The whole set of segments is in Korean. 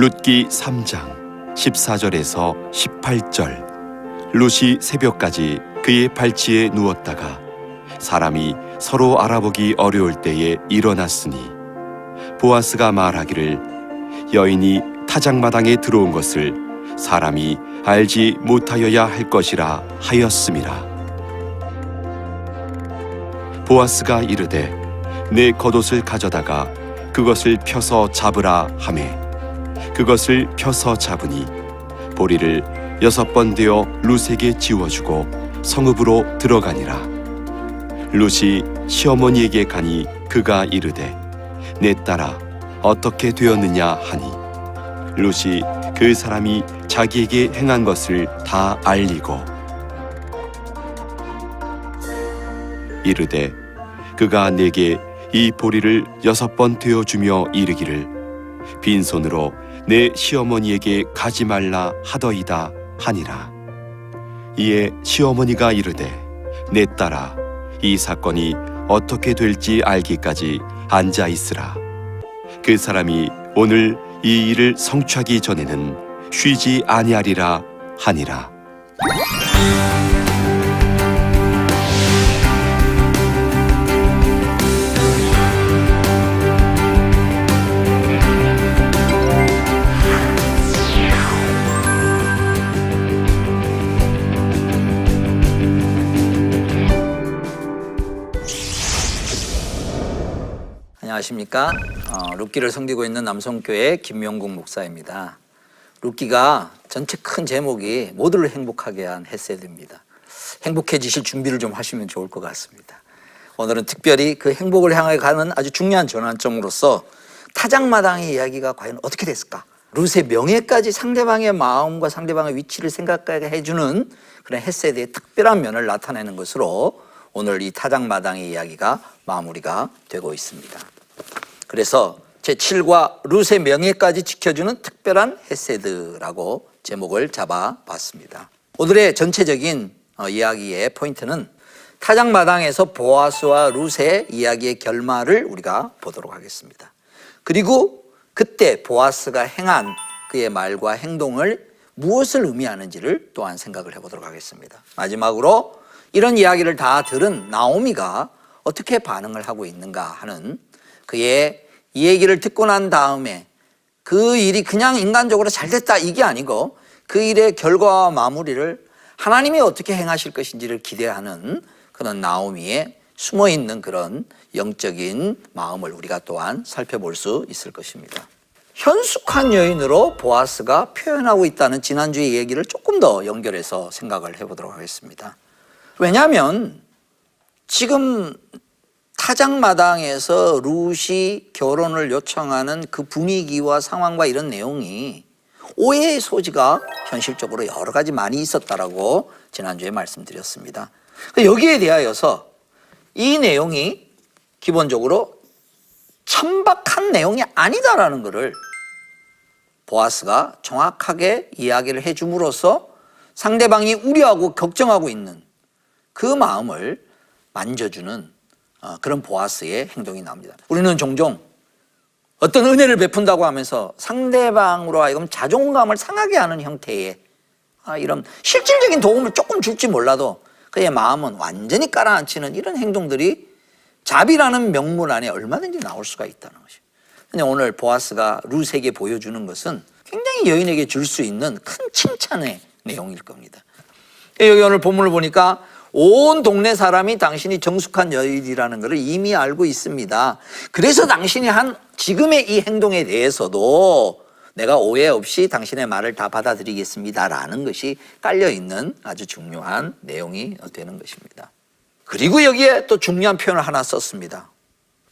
룻기 3장 14절에서 18절. 룻이 새벽까지 그의 발치에 누웠다가 사람이 서로 알아보기 어려울 때에 일어났으니 보아스가 말하기를 여인이 타작마당에 들어온 것을 사람이 알지 못하여야 할 것이라 하였음이라. 보아스가 이르되 내 겉옷을 가져다가 그것을 펴서 잡으라 하매 그것을 펴서 잡으니 보리를 6번 되어 룻에게 지워주고 성읍으로 들어가니라. 룻이 시어머니에게 가니 그가 이르되 내 딸아 어떻게 되었느냐 하니 룻이 그 사람이 자기에게 행한 것을 다 알리고 이르되 그가 내게 이 보리를 6번 되어주며 이르기를 빈손으로 내 시어머니에게 가지 말라 하더이다 하니라. 이에 시어머니가 이르되 내 딸아 이 사건이 어떻게 될지 알기까지 앉아 있으라. 그 사람이 오늘 이 일을 성취하기 전에는 쉬지 아니하리라 하니라. 안녕하십니까? 룻기를 섬기고 있는 남성교회 김명국 목사입니다. 룻기가 전체 큰 제목이 모두를 행복하게 한 헤세드입니다. 행복해지실 준비를 좀 하시면 좋을 것 같습니다. 오늘은 특별히 그 행복을 향해 가는 아주 중요한 전환점으로서 타작마당의 이야기가 과연 어떻게 됐을까? 룻의 명예까지 상대방의 마음과 상대방의 위치를 생각하게 해주는 그런 헤세드의 특별한 면을 나타내는 것으로 오늘 이 타작마당의 이야기가 마무리가 되고 있습니다. 그래서 제7과 룻의 명예까지 지켜주는 특별한 헤세드라고 제목을 잡아봤습니다. 오늘의 전체적인 이야기의 포인트는 타작마당에서 보아스와 룻의 이야기의 결말을 우리가 보도록 하겠습니다. 그리고 그때 보아스가 행한 그의 말과 행동을 무엇을 의미하는지를 또한 생각을 해보도록 하겠습니다. 마지막으로 이런 이야기를 다 들은 나오미가 어떻게 반응을 하고 있는가 하는 그의 이 얘기를 듣고 난 다음에 그 일이 그냥 인간적으로 잘 됐다 이게 아니고 그 일의 결과와 마무리를 하나님이 어떻게 행하실 것인지를 기대하는 그런 나오미의 숨어있는 그런 영적인 마음을 우리가 또한 살펴볼 수 있을 것입니다. 현숙한 여인으로 보아스가 표현하고 있다는 지난주의 얘기를 조금 더 연결해서 생각을 해보도록 하겠습니다. 왜냐하면 지금 타작마당에서 룻이 결혼을 요청하는 그 분위기와 상황과 이런 내용이 오해의 소지가 현실적으로 여러 가지 많이 있었다라고 지난주에 말씀드렸습니다. 여기에 대하여서 이 내용이 기본적으로 천박한 내용이 아니다라는 것을 보아스가 정확하게 이야기를 해줌으로써 상대방이 우려하고 걱정하고 있는 그 마음을 만져주는 그런 보아스의 행동이 나옵니다. 우리는 종종 어떤 은혜를 베푼다고 하면서 상대방으로 하여금 자존감을 상하게 하는 형태의 이런 실질적인 도움을 조금 줄지 몰라도 그의 마음은 완전히 깔아앉히는 이런 행동들이 자비라는 명문 안에 얼마든지 나올 수가 있다는 것이에요. 근데 오늘 보아스가 룻에게 보여주는 것은 굉장히 여인에게 줄 수 있는 큰 칭찬의 내용일 겁니다. 여기 오늘 본문을 보니까 온 동네 사람이 당신이 정숙한 여인이라는 것을 이미 알고 있습니다. 그래서 당신이 한 지금의 이 행동에 대해서도 내가 오해 없이 당신의 말을 다 받아들이겠습니다라는 것이 깔려있는 아주 중요한 내용이 되는 것입니다. 그리고 여기에 또 중요한 표현을 하나 썼습니다.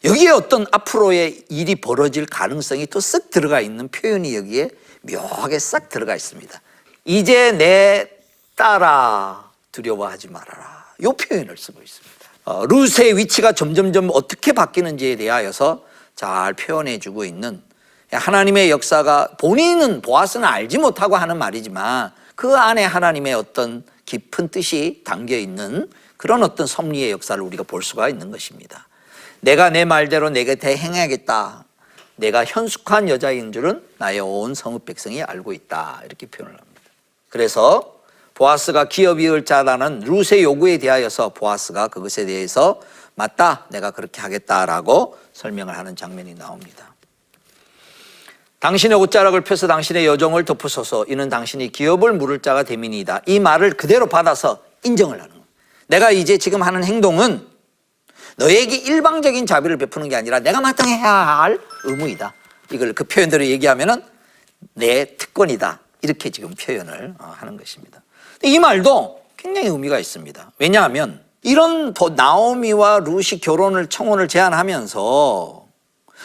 여기에 어떤 앞으로의 일이 벌어질 가능성이 또 쓱 들어가 있는 표현이 여기에 묘하게 싹 들어가 있습니다. 이제 내 딸아 두려워하지 말아라. 이 표현을 쓰고 있습니다. 룻의 위치가 점점점 어떻게 바뀌는지에 대하여서 잘 표현해주고 있는 하나님의 역사가 본인은 보아스는 알지 못하고 하는 말이지만 그 안에 하나님의 어떤 깊은 뜻이 담겨있는 그런 어떤 섭리의 역사를 우리가 볼 수가 있는 것입니다. 내가 내 말대로 내 곁에 행하겠다. 내가 현숙한 여자인 줄은 나의 온 성읍 백성이 알고 있다. 이렇게 표현을 합니다. 그래서 보아스가 기업 이을 자라는 룻의 요구에 대하여서 보아스가 그것에 대해서 맞다, 내가 그렇게 하겠다라고 설명을 하는 장면이 나옵니다. 당신의 옷자락을 펴서 당신의 여종을 덮으소서. 이는 당신이 기업을 물을 자가 됨이니이다. 이 말을 그대로 받아서 인정을 하는 거예요. 내가 이제 지금 하는 행동은 너에게 일방적인 자비를 베푸는 게 아니라 내가 마땅해야 할 의무이다. 이걸 그 표현대로 얘기하면은 내 특권이다. 이렇게 지금 표현을 하는 것입니다. 이 말도 굉장히 의미가 있습니다. 왜냐하면 이런 나오미와 룻이 결혼을 청혼을 제안하면서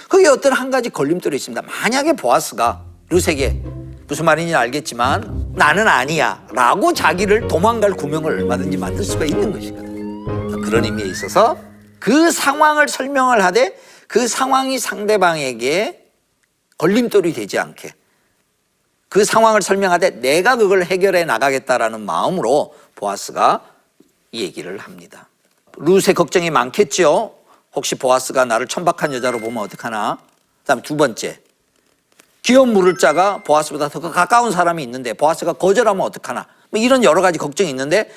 거기에 어떤 한 가지 걸림돌이 있습니다. 만약에 보아스가 룻에게 무슨 말인지 알겠지만 나는 아니야 라고 자기를 도망갈 구명을 얼마든지 만들 수가 있는 것이거든요. 그런 의미에 있어서 그 상황을 설명을 하되 그 상황이 상대방에게 걸림돌이 되지 않게 그 상황을 설명하되 내가 그걸 해결해 나가겠다라는 마음으로 보아스가 이 얘기를 합니다. 룻의 걱정이 많겠죠. 혹시 보아스가 나를 천박한 여자로 보면 어떡하나. 그다음 두 번째, 기업 물을 자가 보아스보다 더 가까운 사람이 있는데 보아스가 거절하면 어떡하나. 뭐 이런 여러 가지 걱정이 있는데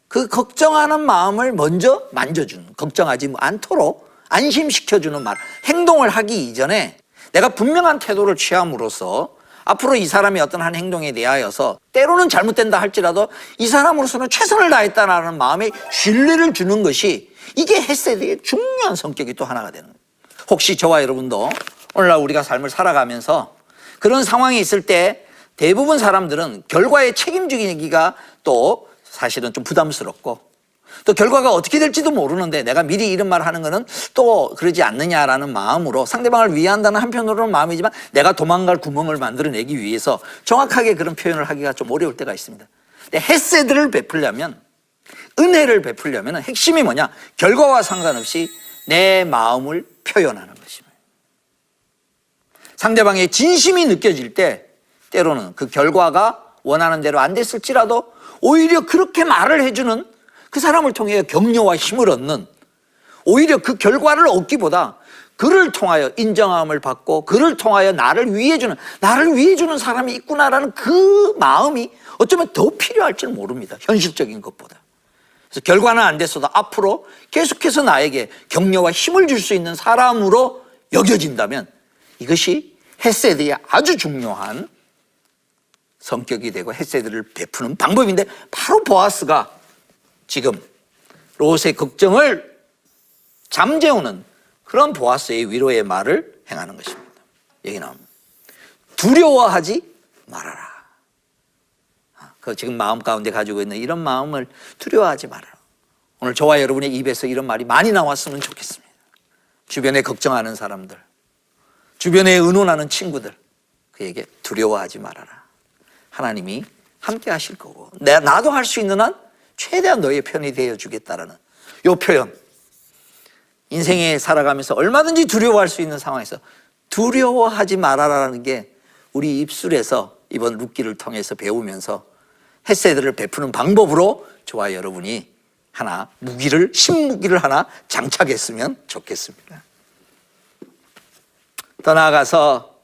그 걱정하는 마음을 먼저 만져주는, 걱정하지 않도록 안심시켜주는 말, 행동을 하기 이전에 내가 분명한 태도를 취함으로써 앞으로 이 사람이 어떤 한 행동에 대하여서 때로는 잘못된다 할지라도 이 사람으로서는 최선을 다했다는 마음에 신뢰를 주는 것이 이게 헤세드의 중요한 성격이 또 하나가 되는 거예요. 혹시 저와 여러분도 오늘날 우리가 삶을 살아가면서 그런 상황이 있을 때 대부분 사람들은 결과에 책임지기가 또 사실은 좀 부담스럽고 또 결과가 어떻게 될지도 모르는데 내가 미리 이런 말을 하는 거는 또 그러지 않느냐라는 마음으로 상대방을 위한다는 한편으로는 마음이지만 내가 도망갈 구멍을 만들어내기 위해서 정확하게 그런 표현을 하기가 좀 어려울 때가 있습니다. 근데 헤세드를 베풀려면, 은혜를 베풀려면 핵심이 뭐냐? 결과와 상관없이 내 마음을 표현하는 것입니다. 상대방의 진심이 느껴질 때 때로는 그 결과가 원하는 대로 안 됐을지라도 오히려 그렇게 말을 해주는 그 사람을 통해 격려와 힘을 얻는, 오히려 그 결과를 얻기보다 그를 통하여 인정함을 받고 그를 통하여 나를 위해 주는 사람이 있구나라는 그 마음이 어쩌면 더 필요할지 모릅니다. 현실적인 것보다. 그래서 결과는 안 됐어도 앞으로 계속해서 나에게 격려와 힘을 줄 수 있는 사람으로 여겨진다면 이것이 헤세드의 아주 중요한 성격이 되고 헤세드를 베푸는 방법인데, 바로 보아스가 지금 롯의 걱정을 잠재우는 그런 보아스의 위로의 말을 행하는 것입니다. 여기 나옵니다. 두려워하지 말아라. 그 지금 마음 가운데 가지고 있는 이런 마음을 두려워하지 말아라. 오늘 저와 여러분의 입에서 이런 말이 많이 나왔으면 좋겠습니다. 주변에 걱정하는 사람들, 주변에 의논하는 친구들, 그에게 두려워하지 말아라. 하나님이 함께 하실 거고 나도 할 수 있는 한 최대한 너의 편이 되어주겠다라는 이 표현. 인생에 살아가면서 얼마든지 두려워할 수 있는 상황에서 두려워하지 말아라는 게 우리 입술에서 이번 룻기를 통해서 배우면서 헤세드를 베푸는 방법으로 저와 여러분이 하나 신무기를 하나 장착했으면 좋겠습니다. 더 나아가서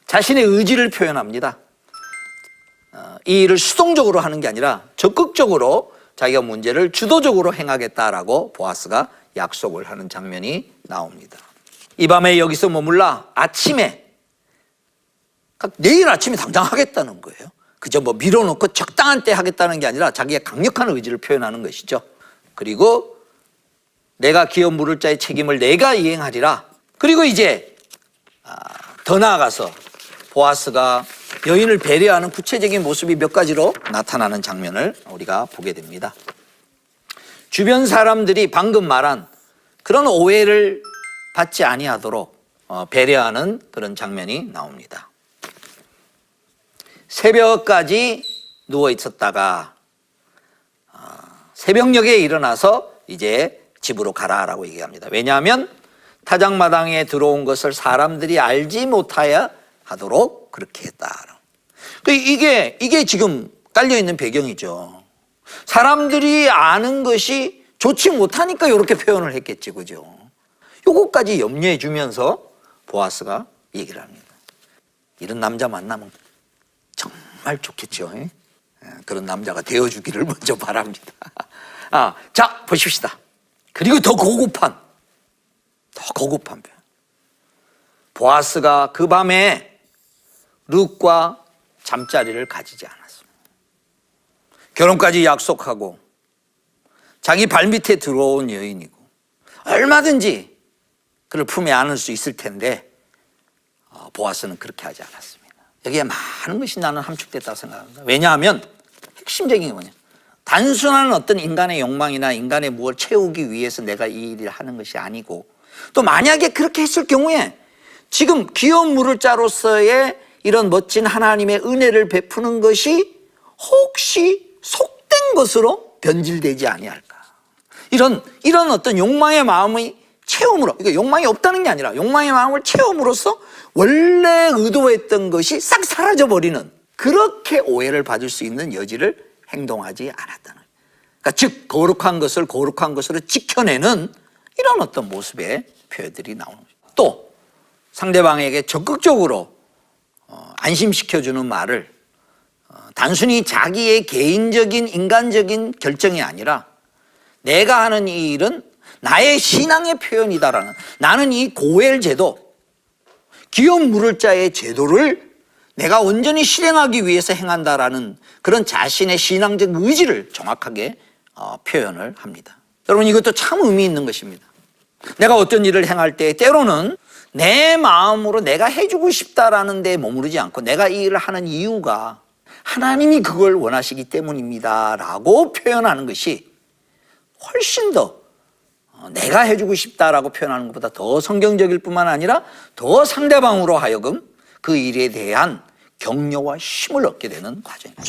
자신의 의지를 표현합니다. 이 일을 수동적으로 하는 게 아니라 적극적으로 자기가 문제를 주도적으로 행하겠다라고 보아스가 약속을 하는 장면이 나옵니다. 이 밤에 여기서 머물라 아침에, 내일 아침에 당장 하겠다는 거예요. 그저 밀어놓고 적당한 때 하겠다는 게 아니라 자기의 강력한 의지를 표현하는 것이죠. 그리고 내가 기업 물을 자의 책임을 내가 이행하리라. 그리고 이제 더 나아가서 보아스가 여인을 배려하는 구체적인 모습이 몇 가지로 나타나는 장면을 우리가 보게 됩니다. 주변 사람들이 방금 말한 그런 오해를 받지 아니하도록 배려하는 그런 장면이 나옵니다. 새벽까지 누워 있었다가 새벽녘에 일어나서 이제 집으로 가라라고 얘기합니다. 왜냐하면 타작마당에 들어온 것을 사람들이 알지 못하여 하도록 그렇게 했다. 이게 지금 깔려있는 배경이죠. 사람들이 아는 것이 좋지 못하니까 이렇게 표현을 했겠지, 그죠? 요거까지 염려해 주면서 보아스가 얘기를 합니다. 이런 남자 만나면 정말 좋겠죠. 그런 남자가 되어주기를 먼저 바랍니다. 자, 보십시다. 그리고 더 고급한 표현. 보아스가 그 밤에 룻과 잠자리를 가지지 않았습니다. 결혼까지 약속하고 자기 발밑에 들어온 여인이고 얼마든지 그를 품에 안을 수 있을 텐데 보아스는 그렇게 하지 않았습니다. 여기에 많은 것이 나는 함축됐다고 생각합니다. 왜냐하면 핵심적인 게 뭐냐, 단순한 어떤 인간의 욕망이나 인간의 무엇을 채우기 위해서 내가 이 일을 하는 것이 아니고, 또 만약에 그렇게 했을 경우에 지금 귀여운 물을 자로서의 이런 멋진 하나님의 은혜를 베푸는 것이 혹시 속된 것으로 변질되지 아니할까. 이런 어떤 욕망의 마음의 체험으로, 그러니까 욕망이 없다는 게 아니라 욕망의 마음을 체험으로써 원래 의도했던 것이 싹 사라져버리는, 그렇게 오해를 받을 수 있는 여지를 행동하지 않았다는 거예요. 그러니까 즉 거룩한 것을 거룩한 것으로 지켜내는 이런 어떤 모습의 표현들이 나오는 거죠. 또 상대방에게 적극적으로 안심시켜주는 말을 단순히 자기의 개인적인 인간적인 결정이 아니라 내가 하는 이 일은 나의 신앙의 표현이다라는, 나는 이 고엘 제도, 귀여운 물을 자의 제도를 내가 온전히 실행하기 위해서 행한다라는 그런 자신의 신앙적 의지를 정확하게 표현을 합니다. 여러분, 이것도 참 의미 있는 것입니다. 내가 어떤 일을 행할 때 때로는 내 마음으로 내가 해주고 싶다라는 데 머무르지 않고 내가 이 일을 하는 이유가 하나님이 그걸 원하시기 때문입니다 라고 표현하는 것이 훨씬 더 내가 해주고 싶다라고 표현하는 것보다 더 성경적일 뿐만 아니라 더 상대방으로 하여금 그 일에 대한 격려와 힘을 얻게 되는 과정입니다.